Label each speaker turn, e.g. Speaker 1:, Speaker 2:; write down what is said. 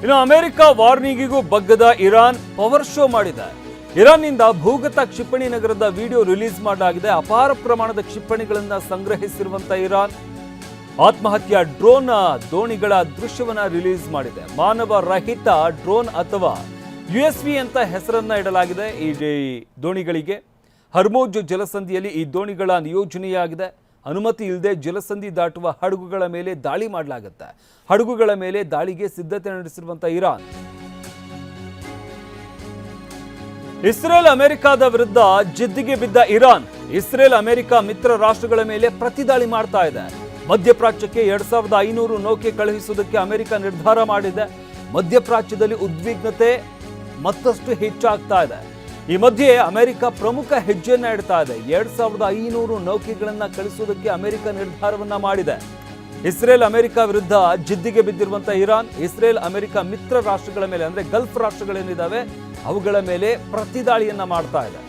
Speaker 1: ಇನ್ನು America ವಾರ್ನಿಂಗಿಗೂ ಬಗ್ಗದ Iran power show ಮಾಡಿದೆ. ಇರಾನ್ನಿಂದ ಭೂಗತ ಕ್ಷಿಪಣಿ ನಗರದ ವಿಡಿಯೋ ರಿಲೀಸ್ ಮಾಡಲಾಗಿದೆ. ಅಪಾರ ಪ್ರಮಾಣದ ಕ್ಷಿಪಣಿಗಳನ್ನು ಸಂಗ್ರಹಿಸಿರುವಂತಹ ಇರಾನ್ ಆತ್ಮಹತ್ಯಾ ಡ್ರೋನ್ ದೋಣಿಗಳ ದೃಶ್ಯವನ್ನ ರಿಲೀಸ್ ಮಾಡಿದೆ. ಮಾನವ ರಹಿತ ಡ್ರೋನ್ ಅಥವಾ USV ಅಂತ ಹೆಸರನ್ನ ಇಡಲಾಗಿದೆ ಈ ದೋಣಿಗಳಿಗೆ. ಹರ್ಮೋಜ್ ಜಲಸಂಧಿಯಲ್ಲಿ ಈ ದೋಣಿಗಳ ನಿಯೋಜನೆಯಾಗಿದೆ. ಅನುಮತಿ ಇಲ್ಲದೆ ಜಲಸಂಧಿ ದಾಟುವ ಹಡಗುಗಳ ಮೇಲೆ ದಾಳಿ ಮಾಡಲಾಗುತ್ತೆ. ಹಡಗುಗಳ ಮೇಲೆ ದಾಳಿಗೆ ಸಿದ್ಧತೆ ನಡೆಸಿರುವಂತಹ ಇರಾನ್ ಇಸ್ರೇಲ್ ಅಮೆರಿಕದ ವಿರುದ್ಧ ಜಿದ್ದಿಗೆ ಬಿದ್ದ ಇರಾನ್ ಇಸ್ರೇಲ್ ಅಮೆರಿಕ ಮಿತ್ರ ರಾಷ್ಟ್ರಗಳ ಮೇಲೆ ಪ್ರತಿದಾಳಿ ಮಾಡ್ತಾ ಇದೆ. ಮಧ್ಯಪ್ರಾಚ್ಯಕ್ಕೆ 2500 ನೌಕೆ ಕಳುಹಿಸುವುದಕ್ಕೆ ಅಮೆರಿಕ ನಿರ್ಧಾರ ಮಾಡಿದೆ. ಮಧ್ಯಪ್ರಾಚ್ಯದಲ್ಲಿ ಉದ್ವಿಗ್ನತೆ ಮತ್ತಷ್ಟು ಹೆಚ್ಚಾಗ್ತಾ ಇದೆ. ಈ ಮಧ್ಯೆ ಅಮೆರಿಕ ಪ್ರಮುಖ ಹೆಜ್ಜೆಯನ್ನ ಇಡ್ತಾ ಇದೆ. 2500 ನೌಕೆಗಳನ್ನ ಕಳಿಸುವುದಕ್ಕೆ ಅಮೆರಿಕ ನಿರ್ಧಾರವನ್ನ ಮಾಡಿದೆ. ಇಸ್ರೇಲ್ ಅಮೆರಿಕ ವಿರುದ್ಧ ಜಿದ್ದಿಗೆ ಬಿದ್ದಿರುವಂತಹ ಇರಾನ್ ಇಸ್ರೇಲ್ ಅಮೆರಿಕ ಮಿತ್ರ ರಾಷ್ಟ್ರಗಳ ಮೇಲೆ ಅಂದ್ರೆ ಗಲ್ಫ್ ರಾಷ್ಟ್ರಗಳೇನಿದ್ದಾವೆ ಅವುಗಳ ಮೇಲೆ ಪ್ರತಿದಾಳಿಯನ್ನ ಮಾಡ್ತಾ ಇದೆ.